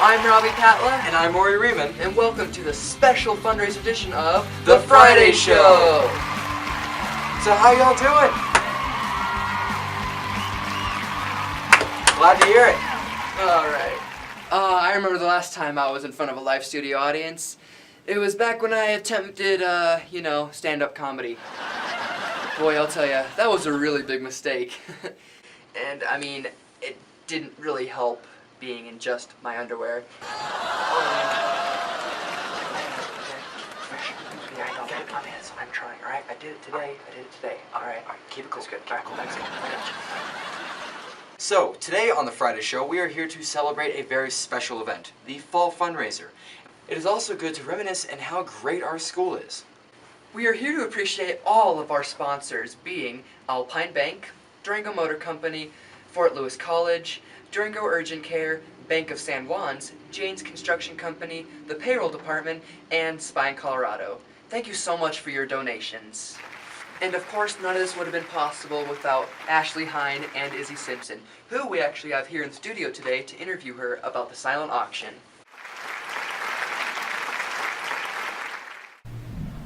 I'm Robbie Patla. And I'm Maury Riemann. And welcome to the special fundraiser edition of The Friday Show. So how y'all doing? Glad to hear it. Alright. I remember the last time I was in front of a live studio audience. It was back when I attempted, stand-up comedy. Boy, I'll tell you, that was a really big mistake. And, I mean, it didn't really help being in just my underwear. Yeah, I know. I'm trying, alright? I did it today. Alright, keep it cool. That's good. Alright, cool. Thanks. I got you. So, today on the Friday Show, we are here to celebrate a very special event, the Fall Fundraiser. It is also good to reminisce on how great our school is. We are here to appreciate all of our sponsors, being Alpine Bank, Durango Motor Company, Fort Lewis College, Durango Urgent Care, Bank of San Juan's, Jane's Construction Company, the Payroll Department, and Spine, Colorado. Thank you so much for your donations. And of course, none of this would have been possible without Ashley Hine and Izzy Simpson, who we actually have here in the studio today to interview her about the silent auction.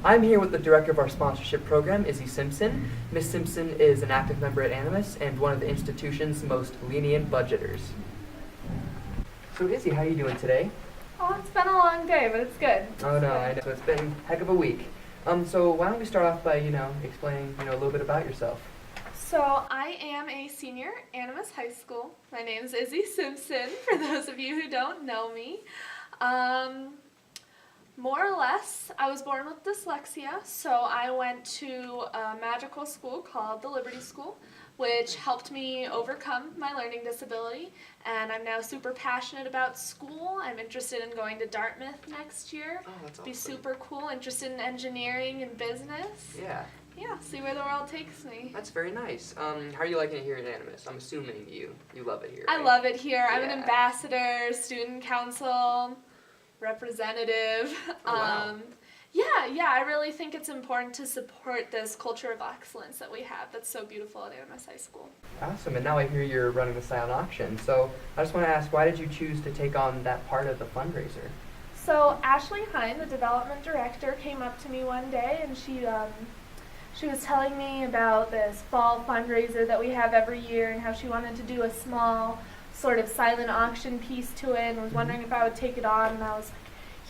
I'm here with the director of our sponsorship program, Izzy Simpson. Ms. Simpson is an active member at Animus and one of the institution's most lenient budgeters. So Izzy, how are you doing today? Oh, it's been a long day, but it's good. Oh no, I know. So it's been a heck of a week. So why don't we start off by, explaining, a little bit about yourself. So I am a senior at Animus High School. My name is Izzy Simpson, for those of you who don't know me. More or less, I was born with dyslexia, so I went to a magical school called the Liberty School, which helped me overcome my learning disability, and I'm now super passionate about school. I'm interested in going to Dartmouth next year. Oh, that's awesome. Be super cool, interested in engineering and business. Yeah. Yeah, see where the world takes me. That's very nice. How are you liking it here at Animus? I'm assuming you love it here, right? I love it here. I'm an Yeah. ambassador, student council, representative. Oh, wow. Yeah, I really think it's important to support this culture of excellence that we have that's so beautiful at Animus High School. Awesome, and now I hear you're running the silent auction. So I just want to ask, why did you choose to take on that part of the fundraiser? So Ashley Hine, the development director, came up to me one day and she was telling me about this fall fundraiser that we have every year and how she wanted to do a small sort of silent auction piece to it and was wondering if I would take it on, and I was like,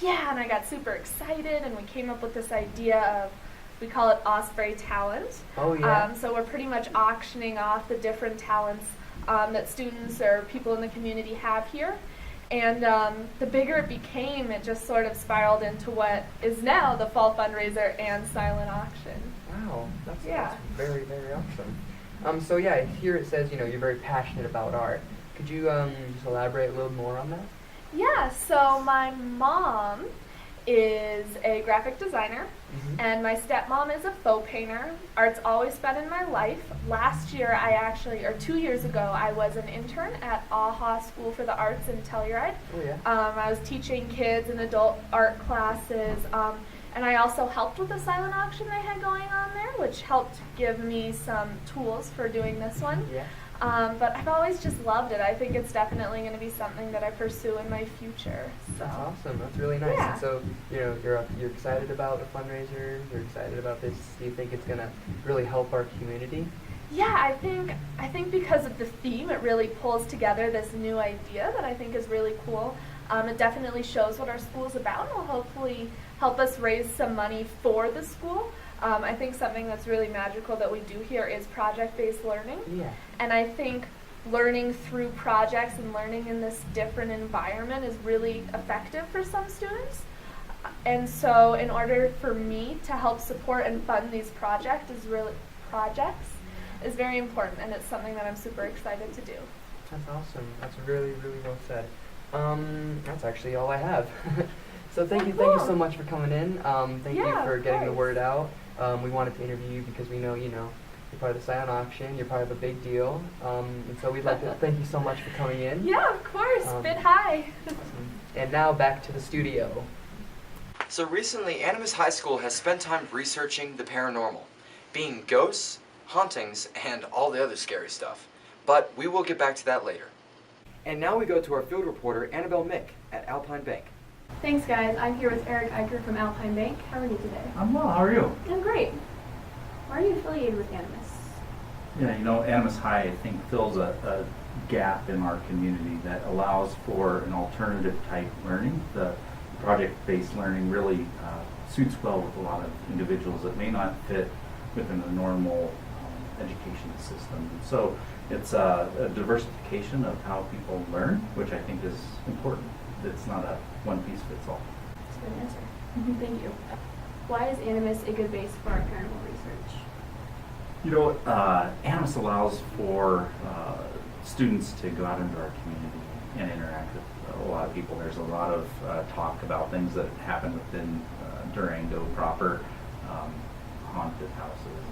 yeah, and I got super excited, and we came up with this idea of, we call it Osprey Talent. Oh, yeah. So we're pretty much auctioning off the different talents that students or people in the community have here. And the bigger it became, it just sort of spiraled into what is now the fall fundraiser and silent auction. Wow, that's Yeah. very, very awesome. So yeah, here it says, you're very passionate about art. Could you just elaborate a little more on that? Yeah, so my mom is a graphic designer, and my stepmom is a faux painter. Art's always been in my life. Last year, 2 years ago, I was an intern at AHA School for the Arts in Telluride. Oh, yeah. I was teaching kids and adult art classes, and I also helped with the silent auction they had going on there, which helped give me some tools for doing this one. Yeah. But I've always just loved it. I think it's definitely going to be something that I pursue in my future. So. That's awesome. That's really nice. Yeah. And so, you're excited about the fundraiser. You're excited about this. Do you think it's gonna really help our community? Yeah, I think because of the theme, it really pulls together this new idea that I think is really cool. It definitely shows what our school is about and will hopefully help us raise some money for the school. I think something that's really magical that we do here is project-based learning. Yeah. And I think learning through projects and learning in this different environment is really effective for some students. And so in order for me to help support and fund these projects is very important, and it's something that I'm super excited to do. That's awesome. That's really, really well said. That's actually all I have. So thank you so much for coming in. Thank you for getting the word out. We wanted to interview you because we know, you're part of the silent auction, you're part of a big deal. And so we'd like to thank you so much for coming in. Yeah, of course. Bit high. And now back to the studio. So recently, Animus High School has spent time researching the paranormal, being ghosts, hauntings, and all the other scary stuff. But we will get back to that later. And now we go to our field reporter, Annabelle Mick at Alpine Bank. Thanks, guys. I'm here with Eric Eicher from Alpine Bank. How are you today? I'm well. How are you? I'm great. Why are you affiliated with Animus? Yeah, Animus High, I think, fills a gap in our community that allows for an alternative type learning. The project-based learning really suits well with a lot of individuals that may not fit within the normal education system. So it's a diversification of how people learn, which I think is important. It's not a one piece fits all. That's a good answer. Thank you. Why is Animus a good base for our paranormal research? Animus allows for students to go out into our community and interact with a lot of people. There's a lot of talk about things that happen within Durango proper, haunted houses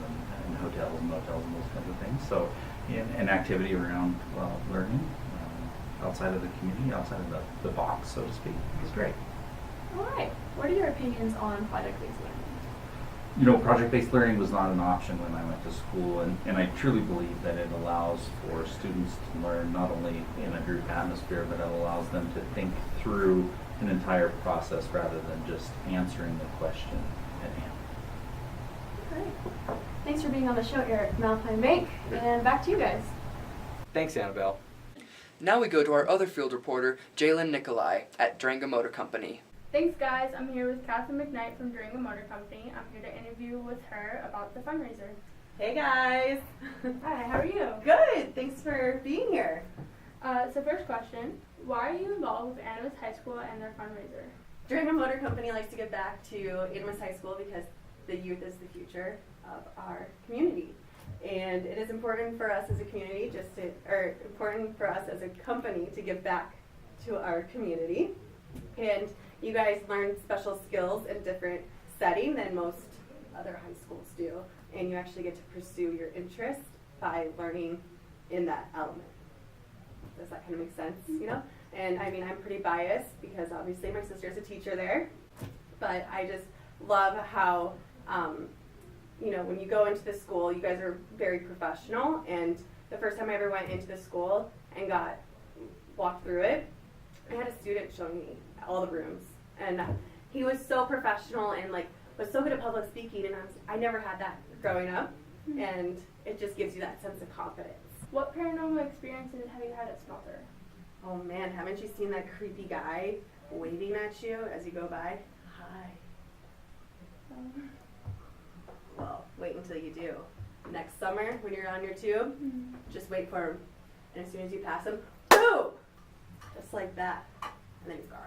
and hotels and motels and those kinds of things. So an activity around learning outside of the community, outside of the box, so to speak, is great. All right. What are your opinions on project-based learning? Project-based learning was not an option when I went to school, and I truly believe that it allows for students to learn not only in a group atmosphere, but it allows them to think through an entire process rather than just answering the question at hand. Great. Thanks for being on the show, Eric from Alpine Bank, and back to you guys. Thanks, Annabelle. Now we go to our other field reporter, Jalen Nikolai at Durango Motor Company. Thanks, guys. I'm here with Catherine McKnight from Durango Motor Company. I'm here to interview with her about the fundraiser. Hey guys! Hi, how are you? Good! Thanks for being here. So first question, why are you involved with Animus High School and their fundraiser? Durango Motor Company likes to give back to Animus High School because the youth is the future of our community. And it is important for us as a community important for us as a company to give back to our community. And you guys learn special skills in a different setting than most other high schools do. And you actually get to pursue your interest by learning in that element. Does that kind of make sense, And I mean, I'm pretty biased because obviously my sister's a teacher there. But I just love how, when you go into the school, you guys are very professional. And the first time I ever went into the school and walked through it, I had a student showing me all the rooms, and he was so professional and was so good at public speaking, and I never had that growing up, and it just gives you that sense of confidence. What paranormal experiences have you had at Smelter? Oh man, haven't you seen that creepy guy waving at you as you go by? Hi. Well, wait until you do. Next summer, when you're on your tube, just wait for him, and as soon as you pass him, boom! Just like that, and then he's gone.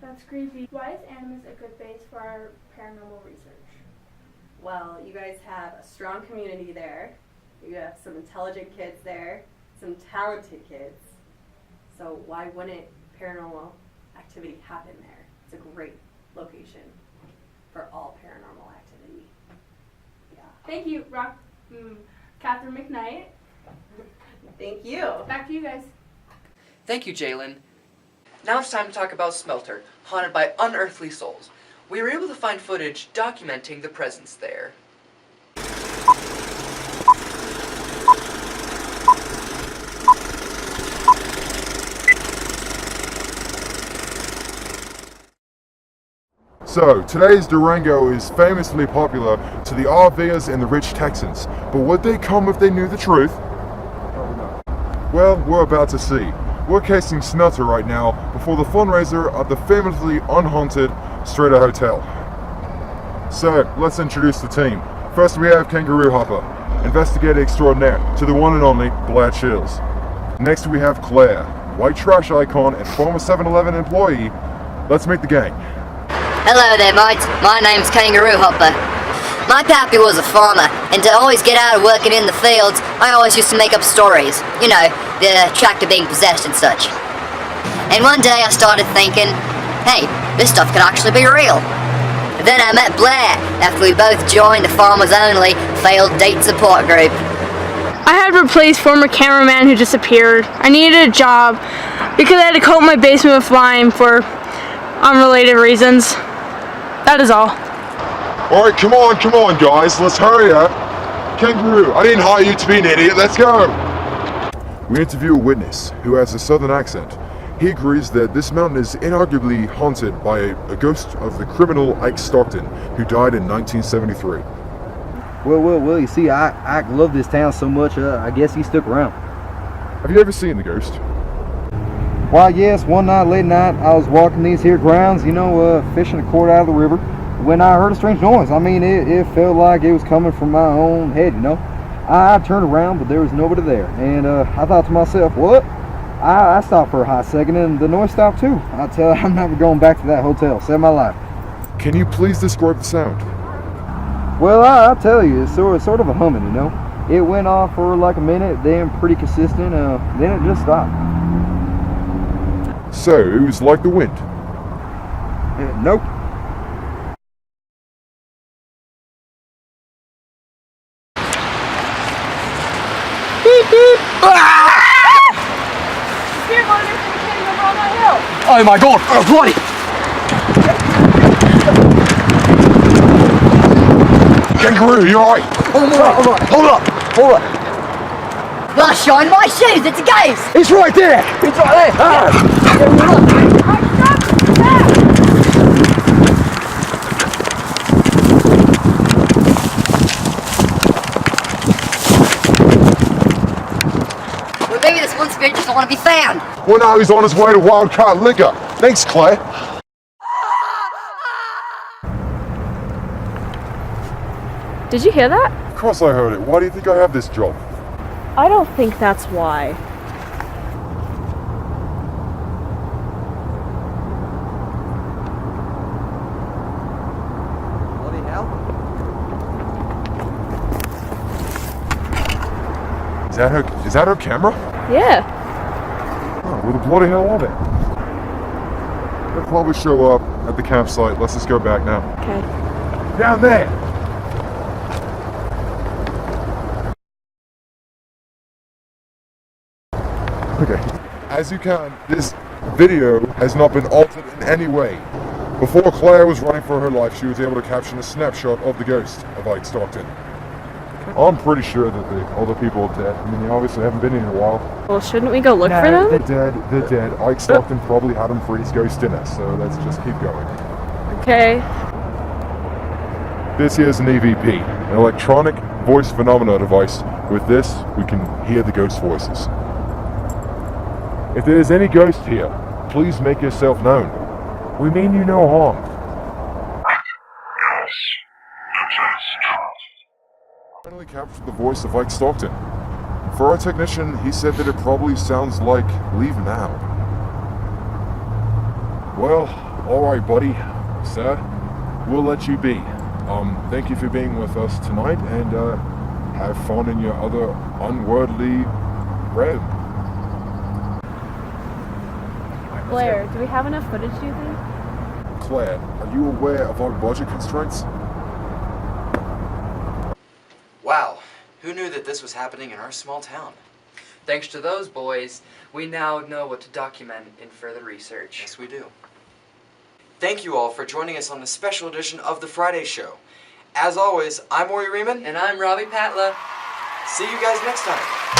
That's creepy. Why is Animus a good base for our paranormal research? Well, you guys have a strong community there. You have some intelligent kids there, some talented kids. So why wouldn't paranormal activity happen there? It's a great location for all paranormal activity. Yeah. Thank you, Catherine McKnight. Thank you. Back to you guys. Thank you, Jalen. Now it's time to talk about Smelter, haunted by unearthly souls. We were able to find footage documenting the presence there. So, today's Durango is famously popular to the RVers and the rich Texans, but would they come if they knew the truth? Well, we're about to see. We're casing Smelter right now before the fundraiser at the famously unhaunted Strata Hotel. So, let's introduce the team. First we have Kangaroo Hopper, investigator extraordinaire to the one and only Blair Chills. Next we have Claire, white trash icon and former 7-Eleven employee. Let's meet the gang. Hello there, mates. My name's Kangaroo Hopper. My pappy was a farmer, and to always get out of working in the fields, I always used to make up stories. The tractor being possessed and such. And one day I started thinking, hey, this stuff could actually be real. Then I met Blair after we both joined the Farmers Only Failed Date Support Group. I had to replace former cameraman who disappeared. I needed a job because I had to coat my basement with lime for unrelated reasons. That is all. Alright, come on guys, let's hurry up. Kangaroo, I didn't hire you to be an idiot, let's go. We interview a witness who has a southern accent. He agrees that this mountain is inarguably haunted by a ghost of the criminal Ike Stockton, who died in 1973. Well, you see, I love this town so much, I guess he stuck around. Have you ever seen the ghost? Why, yes, one night, late night, I was walking these here grounds, fishing a quart out of the river, when I heard a strange noise. I mean, it felt like it was coming from my own head, I turned around, but there was nobody there, and I thought to myself, what? I stopped for a hot second, and the noise stopped too. I tell you, I'm never going back to that hotel. Saved my life. Can you please describe the sound? Well, I'll tell you, it's sort of a humming, It went off for like a minute, then pretty consistent, then it just stopped. So, it was like the wind? Nope. Beep, beep. Here, one of your friends came over on that hill. Oh my god! Oh, bloody! Kangaroo, you alright? Hold up! Well, shine my shoes, it's a ghost! It's right there! It's right there! Well, maybe this one spirit doesn't want to be found. Well, now he's on his way to Wildcat Liquor. Thanks, Claire. Did you hear that? Of course I heard it. Why do you think I have this job? I don't think that's why. Bloody hell. Is that her camera? Yeah. Oh, where the bloody hell are they? They'll probably show up at the campsite. Let's just go back now. Okay. Down there! Okay. As you can, this video has not been altered in any way. Before Claire was running for her life, she was able to capture a snapshot of the ghost of Ike Stockton. I'm pretty sure that the other people are dead. I mean, they obviously haven't been in a while. Well, shouldn't we go look for them? They're dead. Ike Stockton probably had him for his ghost dinner, so let's just keep going. Okay. This here's an EVP, an electronic voice phenomena device. With this, we can hear the ghost voices. If there is any ghost here, please make yourself known. We mean you no harm. Finally captured the voice of Ike Stockton. For our technician, he said that it probably sounds like "leave now." Well, alright buddy, sir, we'll let you be. Thank you for being with us tonight, and have fun in your other unworldly realm. Blair, do we have enough footage, do you think? Claire, are you aware of our budget constraints? Wow, who knew that this was happening in our small town? Thanks to those boys, we now know what to document in further research. Yes, we do. Thank you all for joining us on this special edition of The Friday Show. As always, I'm Ori Riemann. And I'm Robbie Patla. See you guys next time.